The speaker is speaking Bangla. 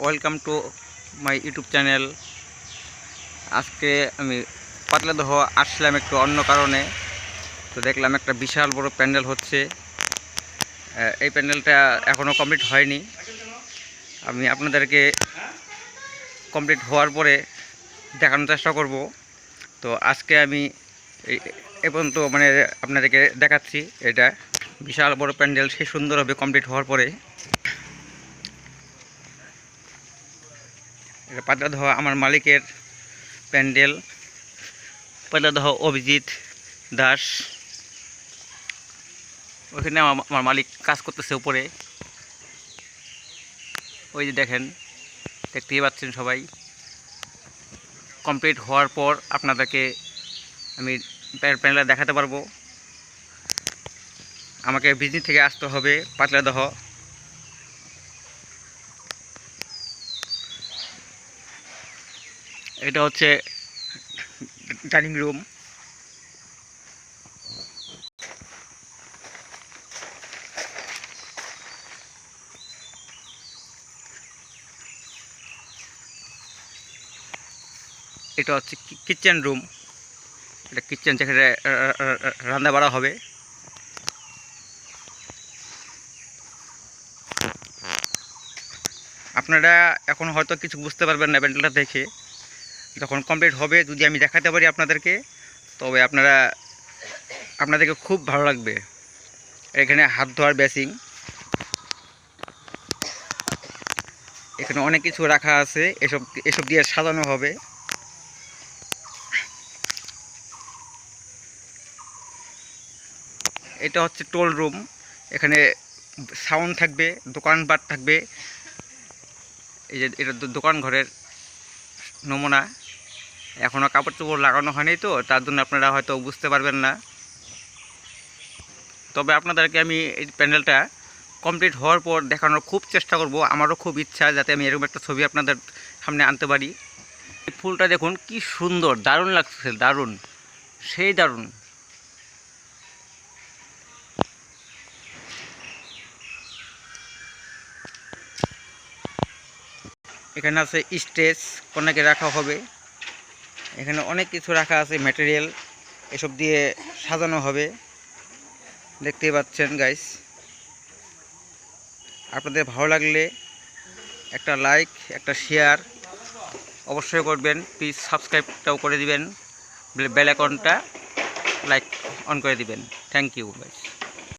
Welcome to my YouTube channel. আজকে আমি পাতলাদহ আসলাম একটু অন্য কারণে। তো দেখলাম একটা বিশাল বড় প্যান্ডেল হচ্ছে। এই প্যান্ডেলটা এখনও কমপ্লিট হয়নি। আমি আপনাদেরকে কমপ্লিট হওয়ার পরে দেখানোর চেষ্টা করব। তো আজকে আমি এ পর্যন্ত আপনাদেরকে দেখাচ্ছি। এটা বিশাল বড় প্যান্ডেল, সে সুন্দরভাবে কমপ্লিট হওয়ার পরে এটা পাতলাদহ আমার মালিকের প্যান্ডেল, পাতলাদহ অভিজিৎ দাস। ওইখানে আমার মালিক কাজ করতেছে উপরে। ওই যে দেখেন, দেখতেই পাচ্ছেন সবাই। কমপ্লিট হওয়ার পর আপনাদেরকে আমি প্যান্ডেল দেখাতে পারবো। আমাকে বিজনি থেকে আসতে হবে পাতলাদহ। এটা হচ্ছে ডাইনিং রুম। এটা হচ্ছে কিচেন রুম। এটা কিচেন, যেখানে রান্না বাড়া হবে। আপনারা এখন হয়তো কিছু বুঝতে পারবেন না প্যান্ডেলটা দেখে। যখন কমপ্লিট হবে, যদি আমি দেখাতে পারি আপনাদেরকে, তবে আপনাদেরকে খুব ভালো লাগবে। এখানে হাত ধোয়ার বেসিং, এখানে অনেক কিছু রাখা আছে। এসব দিয়ে সাজানো হবে। এটা হচ্ছে টোল রুম। এখানে সাউন্ড থাকবে, দোকানপাট থাকবে। এই যে এটা দোকান ঘরের নমুনা। এখনও কাপড় চোপড় লাগানো হয়নি, তো তার জন্য আপনারা হয়তো বুঝতে পারবেন না। তবে আপনাদেরকে আমি এই প্যান্ডেলটা কমপ্লিট হওয়ার পর দেখানোর খুব চেষ্টা করব। আমারও খুব ইচ্ছা যাতে আমি এরকম একটা ছবি আপনাদের সামনে আনতে পারি। এই ফুলটা দেখুন কি সুন্দর, দারুণ লাগছে, দারুণ, সেই দারুণ। এখানে আছে স্টেজ, কন্যাকে রাখা হবে। এখানে অনেক কিছু রাখা আছে, ম্যাটেরিয়াল, এসব দিয়ে সাজানো হবে। দেখতেই পাচ্ছেন গাইস। আপনাদের ভালো লাগলে একটা লাইক, একটা শেয়ার অবশ্যই করবেন। প্লিজ সাবস্ক্রাইবটাও করে দিবেন, বেল আইকনটা লাইক অন করে দিবেন। Thank you guys.